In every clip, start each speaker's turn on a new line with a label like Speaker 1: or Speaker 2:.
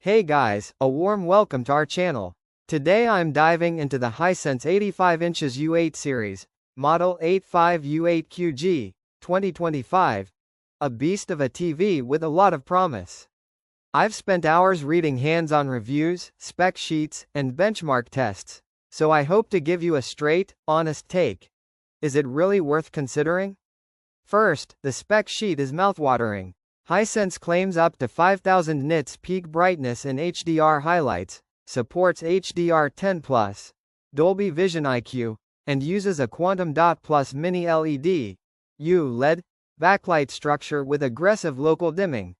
Speaker 1: Hey guys, a warm welcome to our channel. Today I'm diving into the Hisense 85 inches U8 series, model 85U8QG, 2025. A beast of a TV with a lot of promise. I've spent hours reading hands-on reviews, spec sheets, and benchmark tests, so I hope to give you a straight, honest take. Is it really worth considering? First, the spec sheet is mouthwatering. Hisense claims up to 5000 nits peak brightness in HDR highlights, supports HDR10+, Dolby Vision IQ, and uses a quantum dot plus Mini-LED ULED backlight structure with aggressive local dimming.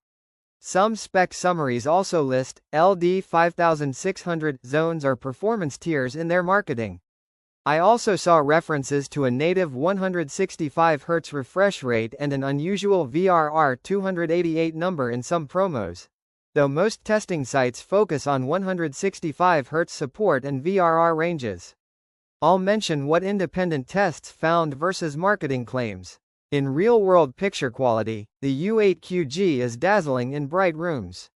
Speaker 1: Some spec summaries also list LD 5600 zones or performance tiers in their marketing. I also saw references to a native 165 Hz refresh rate and an unusual VRR 288 number in some promos, though most testing sites focus on 165 Hz support and VRR ranges. I'll mention what independent tests found versus marketing claims. In real-world picture quality, the U8QG is dazzling in bright rooms.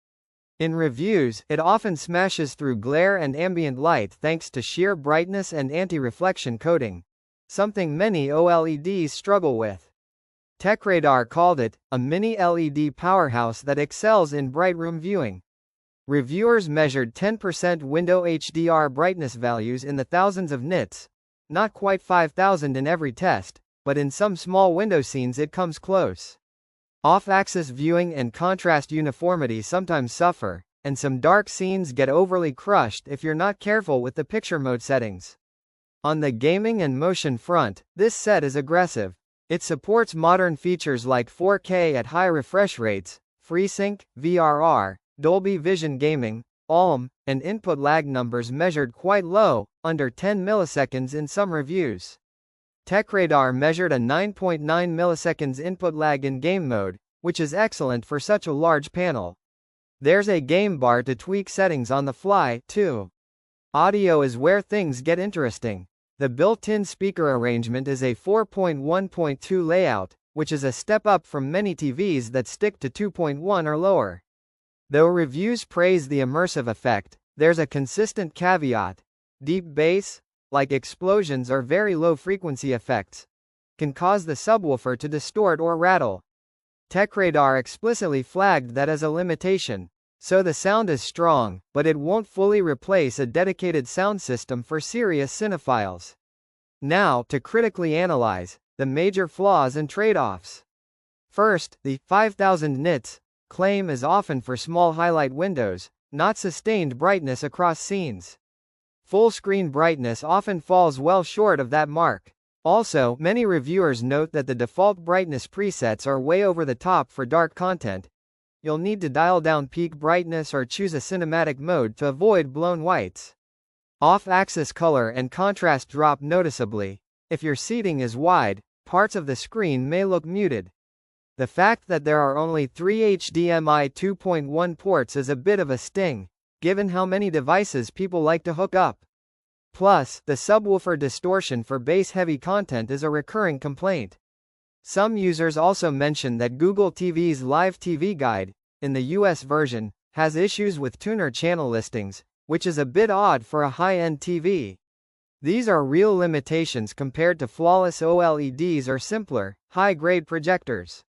Speaker 1: In reviews, it often smashes through glare and ambient light thanks to sheer brightness and anti-reflection coating, something many OLEDs struggle with. TechRadar called it a mini-LED powerhouse that excels in bright room viewing. Reviewers measured 10% window HDR brightness values in the thousands of nits, not quite 5000 in every test, but in some small window scenes it comes close. Off-axis viewing and contrast uniformity sometimes suffer, and some dark scenes get overly crushed if you're not careful with the picture mode settings. On the gaming and motion front, this set is aggressive. It supports modern features like 4K at high refresh rates, FreeSync, VRR, Dolby Vision Gaming, ULM, and input lag numbers measured quite low, under 10 milliseconds in some reviews. TechRadar measured a 9.9 milliseconds input lag in game mode, which is excellent for such a large panel. There's a game bar to tweak settings on the fly, too. Audio is where things get interesting. The built-in speaker arrangement is a 4.1.2 layout, which is a step up from many TVs that stick to 2.1 or lower. Though reviews praise the immersive effect, there's a consistent caveat. Deep bass, like explosions or very low-frequency effects, can cause the subwoofer to distort or rattle. TechRadar explicitly flagged that as a limitation, so the sound is strong, but it won't fully replace a dedicated sound system for serious cinephiles. Now, to critically analyze the major flaws and trade-offs. First, the 5000 nits claim is often for small highlight windows, not sustained brightness across scenes. Full-screen brightness often falls well short of that mark. Also, many reviewers note that the default brightness presets are way over the top for dark content. You'll need to dial down peak brightness or choose a cinematic mode to avoid blown whites. Off-axis color and contrast drop noticeably. If your seating is wide, parts of the screen may look muted. The fact that there are only 3 HDMI 2.1 ports is a bit of a sting, given how many devices people like to hook up. Plus, the subwoofer distortion for bass-heavy content is a recurring complaint. Some users also mention that Google TV's Live TV Guide, in the US version, has issues with tuner channel listings, which is a bit odd for a high-end TV. These are real limitations compared to flawless OLEDs or simpler, high-grade projectors.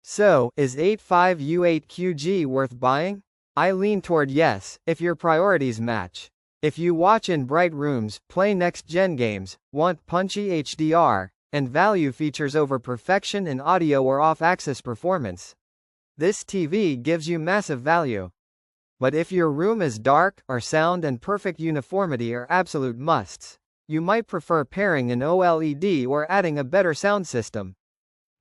Speaker 1: So, is 85U8QG worth buying? I lean toward yes, if your priorities match. If you watch in bright rooms, play next-gen games, want punchy HDR, and value features over perfection in audio or off-axis performance, this TV gives you massive value. But if your room is dark, or sound and perfect uniformity are absolute musts, you might prefer pairing an OLED or adding a better sound system.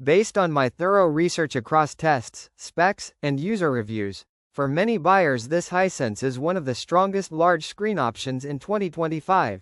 Speaker 1: Based on my thorough research across tests, specs, and user reviews, for many buyers this Hisense is one of the strongest large-screen options in 2025.